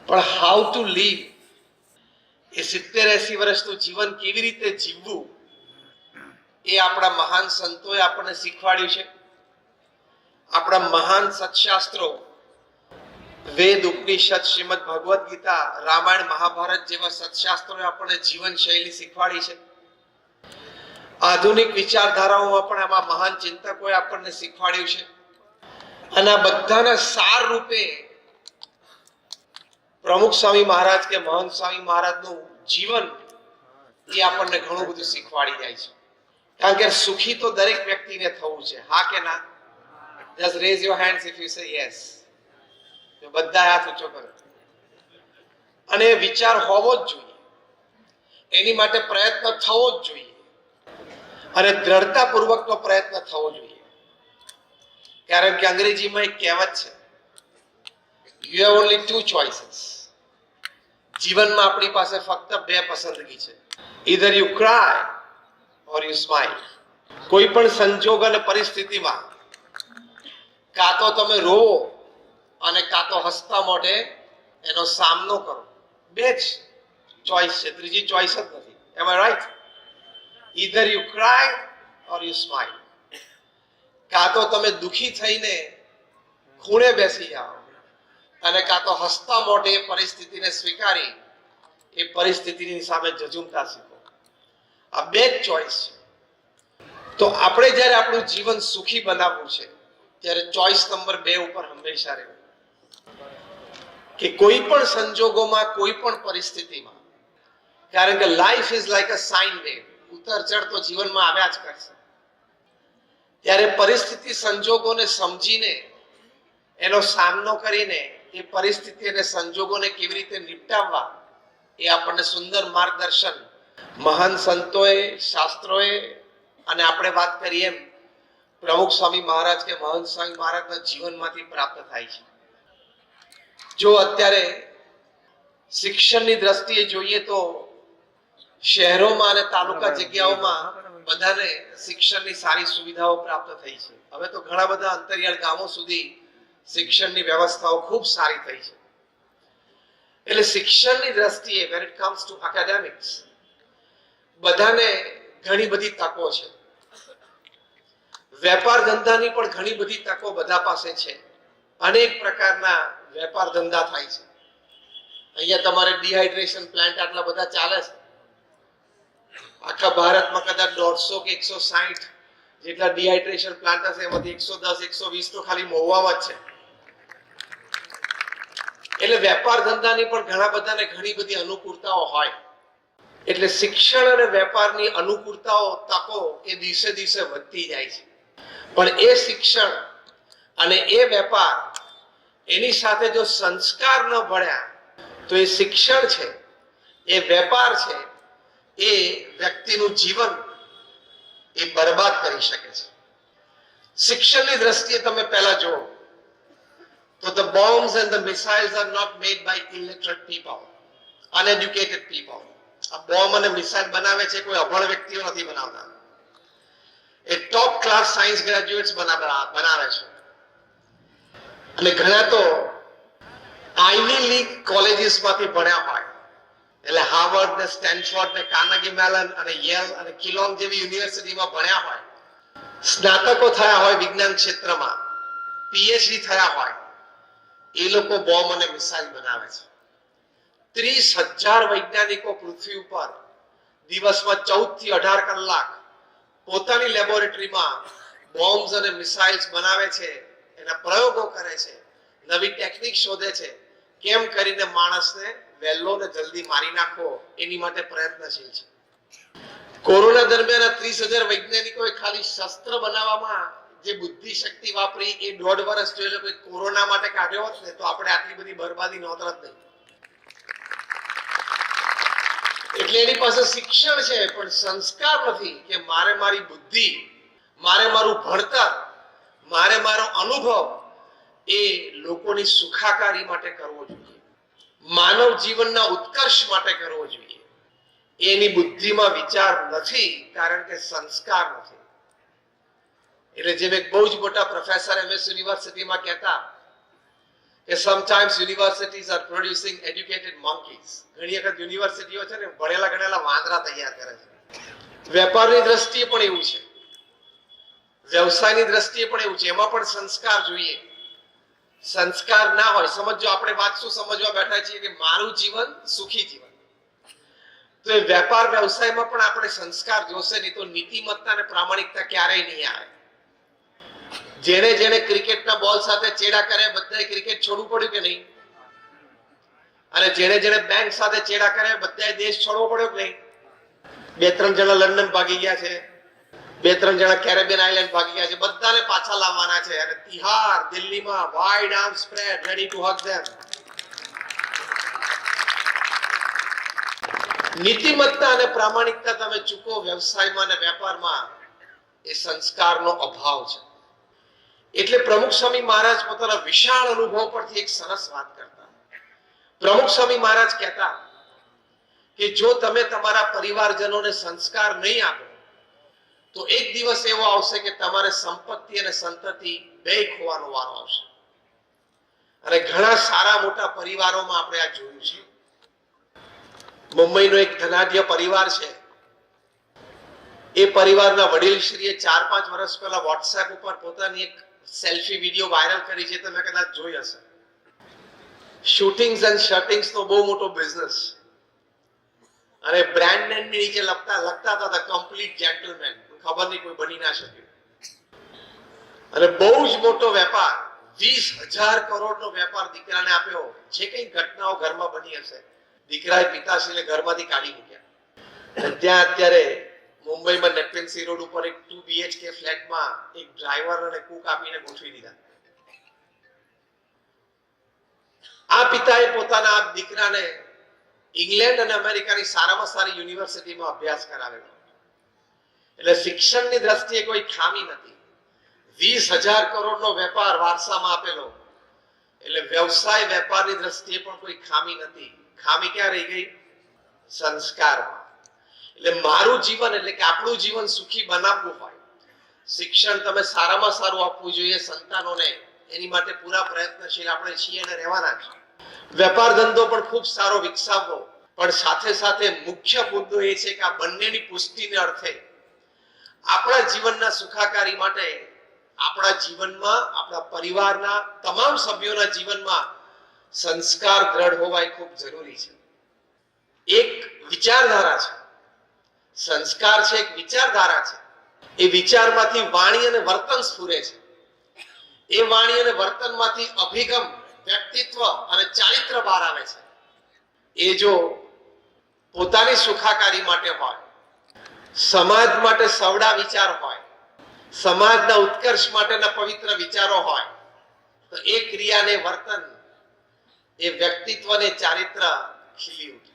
પણ how to leave, એ 70-80 વર્ષનું જીવન કેવી રીતે જીવવું, એ આપણા મહાન સંતોએ આપણને શીખવાડ્યું છે. આપણા મહાન સત્શાસ્ત્રો વેદ, ઉપનિષદ, શ્રીમદ ભગવદ્ ગીતા, રામાયણ, મહાભારત જેવા સત્શાસ્ત્રોએ આપણને જીવન શૈલી શીખવાડી છે. આધુનિક વિચારધારાઓમાં પણ આમાં મહાન ચિંતકોએ આપણને શીખવાડ્યું છે. અને આ બધાના સાર રૂપે પ્રમુખ સ્વામી મહારાજ કે મહંત સ્વામી મહારાજનું જીવન એ આપણને ઘણું બધું શીખવાડી જાય છે. કારણ કે સુખી તો દરેક વ્યક્તિને થવું છે, હા કે ના? Just raise your hands if you say yes. બધા હાથ ઊંચો કરો. અને વિચાર હોવો જ જોઈએ, એની માટે પ્રયત્ન થવો જ જોઈએ, અને દ્રઢતાપૂર્વકનો પ્રયત્ન થવો જોઈએ. કારણ કે અંગ્રેજીમાં એક કહેવત છે, you have only two choices. જીવનમાં આપણી પાસે ફક્ત બે પસંદગી છે, either you cry or you smile. કોઈ પણ સંજોગ અને પરિસ્થિતિમાં કાં તો તમે રોવો અને કાં તો હસતા મોઢે એનો સામનો કરો. બે જ ચોઈસ છે, ત્રીજી ચોઈસ જ નથી. Am I right? Either you cry or you smile. કાં તો તમે દુખી થઈને ખૂણે બેસી જાઓ અને કાં તો હસતા મોઢે પરિસ્થિતિને સ્વીકારી એ પરિસ્થિતિની સામે ઝઝૂમતા શીખો. આ બે જ ચોઈસ છે. તો આપણે જ્યારે આપણું જીવન સુખી બનાવવું છે ત્યારે ચોઈસ નંબર 2 ઉપર હંમેશા રહેવું, કે કોઈ પણ સંજોગોમાં, કોઈ પણ પરિસ્થિતિમાં, કારણ કે life is like a sine wave, ઉતર ચઢ તો જીવનમાં આવ્યા જ કરશે. ત્યારે પરિસ્થિતિ સંજોગોને સમજીને એનો સામનો કરીને એ પરિસ્થિતિ અને સંજોગોને કેવી રીતે નિપટાવવા, એ આપણને સુંદર માર્ગદર્શન મહાન સંતોએ, શાસ્ત્રોએ અને આપણે વાત કરીએ એમ પ્રમુખ સ્વામી મહારાજ કે મહંત સ્વામી મહારાજના જીવનમાંથી પ્રાપ્ત થાય છે. જો અત્યારે શિક્ષણની દ્રષ્ટિએ જોઈએ તો શહેરોમાં અને તાલુકા જગ્યાઓમાં બધાને શિક્ષણની સારી સુવિધાઓ પ્રાપ્ત થઈ છે. હવે તો ઘણા બધા અંતરિયાળ ગામો સુધી શિક્ષણની વ્યવસ્થાઓ ખૂબ સારી થઈ છે. એટલે શિક્ષણની દ્રષ્ટિએ when it comes to academics બધાને ઘણી બધી તકો છે. વેપાર ધંધાની પણ ઘણી બધી તકો બધા પાસે છે. અનેક પ્રકારના વેપાર ધંધા થાય છે. અહીંયા તમારે ડિહાઇડ્રેશન પ્લાન્ટ આટલા બધા ચાલે છે. આખા ભારતમાં કદાચ 150 કે 160 જેટલા ડિહાઇડ્રેશન પ્લાન્ટ હશે, એમાંથી 110 120 તો ખાલી મહુવામાં જ છે. એટલે વેપાર ધંધાની પણ ઘણા બધાને ઘણી બધી અનુકૂળતાઓ હોય. એટલે શિક્ષણ અને વેપારની અનુકૂળતાઓ, તકો એ દિવસે દિવસે વધતી જાય છે. પણ એ શિક્ષણ અને એ વેપાર, એની સાથે જો સંસ્કાર ન ભળ્યા તો એ શિક્ષણ છે, એ વેપાર છે, એ વ્યક્તિનું જીવન એ બરબાદ કરી શકે છે. શિક્ષણની દ્રષ્ટિએ તમે પહેલા જુઓ તો the bombs and the missiles are not made by illiterate people, uneducated people. આ બોમ્બ અને મિસાઇલ બનાવે છે કોઈ અભણ વ્યક્તિઓ નથી બનાવતા. એ ટોપ ક્લાસ સાયન્સ ગ્રેજ્યુએટ્સ બનાવે છે. અને ઘણા તો આઈવી લીગ કોલેજીસમાંથી ભણ્યા હોય, એટલે હાર્વર્ડ ને સ્ટેનફોર્ડ ને કાર્નેગી મેલન અને યેલ અને કિલોન જેવી યુનિવર્સિટીમાં ભણ્યા હોય, સ્નાતકો થયા હોય વિજ્ઞાન ક્ષેત્રમાં, પીએચડી થયા હોય, એ લોકો બોમ્બ અને મિસાઇલ બનાવે છે. 30,000 વૈજ્ઞાનિકો પૃથ્વી ઉપર દિવસમાં 14 થી 18 કલાક પોતાની લેબોરેટરીમાં બોમ્બ્સ અને મિસાઇલ્સ બનાવે છે, એના પ્રયોગો કરે છે, નવી ટેકનિક શોધે છે, કેમ કરીને માણસને વહેલો ને જલ્દી મારી નાખવો, એની માટે પ્રયત્નશીલ છે. કોરોના દરમિયાન 30,000 વૈજ્ઞાનિકોએ ખાલી શસ્ત્ર બનાવવામાં જે બુદ્ધિ શક્તિ વાપરી, એ 1.5 વર્ષ જો એ લોકોએ કોરોના માટે કાઢ્યો હોત ને તો આપણે આટલી બધી બરબાદી નહોત નહીં. એટલે એની પાસે શિક્ષણ છે પણ સંસ્કાર નથી કે મારે મારી બુદ્ધિ, મારે મારું ભણતર, મારે મારો અનુભવ એ લોકોની સુખાકારી માટે કરવો જોઈએ, માનવ જીવનના ઉત્કર્ષ માટે કરવો જોઈએ. એની બુદ્ધિમાં વિચાર નથી, કારણ કે સંસ્કાર નથી. એટલે જેમ એક બહુ જ મોટા પ્રોફેસર એમએસ યુનિવર્સિટીમાં કહેતા કે sometimes universities are producing educated monkeys. ઘણી વખત યુનિવર્સિટીઓ છે ને ભણેલા ગણેલા વાંદરા તૈયાર કરે છે. વેપારની દ્રષ્ટિએ પણ એવું છે, વ્યવસાયની દ્રષ્ટિએ પણ એવું છે. એમાં પણ સંસ્કાર જોઈએ. સંસ્કાર ના હોય, સમજો આપણે વાત શું સમજવા બેઠા છીએ કે મારું જીવન સુખી જીવન, તો એ વેપાર વ્યવસાયમાં પણ આપણે સંસ્કાર જોશે, નહીં તો નીતિમત્તા અને પ્રામાણિકતા ક્યારેય નહીં આવે. જેણે જેણે ક્રિકેટના બોલ સાથે ચેડા કર્યા બધાએ ક્રિકેટ છોડવું પડ્યું કે નહીં? અને જેણે જેણે બેંક સાથે ચેડા કર્યા બધાએ દેશ છોડવો પડ્યો કે નહીં? 2-3 જણા લંડન ભાગી ગયા છે, 2-3 જણા કેરેબિયન આઇલેન્ડ ભાગી ગયા છે, બધાને પાછા લાવવાના છે. અને તિહાર દિલ્હીમાં wide arm spread ready to hug them. નીતિમત્તા અને પ્રામાણિકતા તમે ચૂકો વ્યવસાયમાં અને વેપારમાં, એ સંસ્કારનો અભાવ છે. એટલે પ્રમુખ સ્વામી મહારાજ પોતાના વિશાળ અનુભવ પરથી એક સરસ વાત કરતા. પ્રમુખ સ્વામી મહારાજ કહેતા કે જો તમે તમારા પરિવારજનોને સંસ્કાર નહીં આપો તો એક દિવસ એવો આવશે કે તમારે સંપત્તિ અને સંતતિ બેય ખોવાનો વારો આવશે. અને ઘણા સારા મોટા પરિવારોમાં આપણે આ જોયું છે. મુંબઈનો એક ધનાઢ્ય પરિવાર છે. એ પરિવારના વડીલશ્રીએ 4-5 વર્ષ પહેલા વોટ્સએપ ઉપર પોતાની એક સેલ્ફી વિડીયો વાયરલ કરી છે, તમે કદાચ જોઈ હશે. શૂટિંગ્સ એન્ડ શર્ટિંગ્સ નો બહુ મોટો બિઝનેસ, અને બ્રાન્ડ નેમ ની નીચે લખતા હતા કમ્પ્લીટ જેન્ટલમેન. ખબર નહીં કોઈ બની ના શક્યું. અને બહુ જ મોટો વેપાર, 20,000 કરોડનો વેપાર દીકરાને આપ્યો. જે કઈ ઘટનાઓ ઘરમાં બની હશે, દીકરાએ પિતાશ્રીને ઘરમાંથી કાઢી મૂક્યા. ત્યાં અત્યારે મુંબઈમાં નેપેન્સી રોડ ઉપર એક 2 BHK ફ્લેટમાં એક ડ્રાઈવર અને કુક આપીને ગોઠવી દીધા. આ પિતાએ પોતાના આ દીકરાને ઇંગ્લેન્ડ અને અમેરિકાની સારામાં સારી યુનિવર્સિટીમાં અભ્યાસ કરાવેલો. એટલે શિક્ષણની દ્રષ્ટિએ કોઈ ખામી નથી. 20,000 કરોડનો વેપાર વારસામાં આપેલો, એટલે વ્યવસાય વેપારની દ્રષ્ટિએ પણ કોઈ ખામી નથી. ખામી ક્યાં રહી ગઈ? સંસ્કારમાં. એટલે મારું જીવન એટલે કે આપણું જીવન સુખી બનાવવું હોય, શિક્ષણ તમે સારામાં સારું આપવું જોઈએ સંતાનોને. એની માટે પૂરા પ્રયત્નશીલ આપણે છીએ અને રહેવાના છે. વેપાર ધંધો પણ ખૂબ સારો વિકસાવવો, પણ સાથે સાથે મુખ્ય મુદ્દો એ છે કે આ બંનેની પુષ્ટિને અર્થે આપણા જીવનના સુખાકારી માટે આપણા જીવનમાં, આપણા પરિવારના તમામ સભ્યોના જીવનમાં સંસ્કાર દ્રઢ હોવા એ ખૂબ જરૂરી છે. એક વિચારધારા છે, સંસ્કાર છે એક વિચારધારા છે. એ વિચારમાંથી વાણી અને વર્તન સ્ફુરે છે. એ વાણી અને વર્તનમાંથી અભિગમ, વ્યક્તિત્વ અને ચારિત્ર બહાર આવે છે. એ જો પોતાની સુખાકારી માટે હોય, સમાજ માટે સવડા વિચાર હોય, સમાજના ઉત્કર્ષ માટેના પવિત્ર વિચારો હોય, તો એ ક્રિયાને વર્તન, એ વ્યક્તિત્વને ચારિત્ર ખીલી ઉઠે.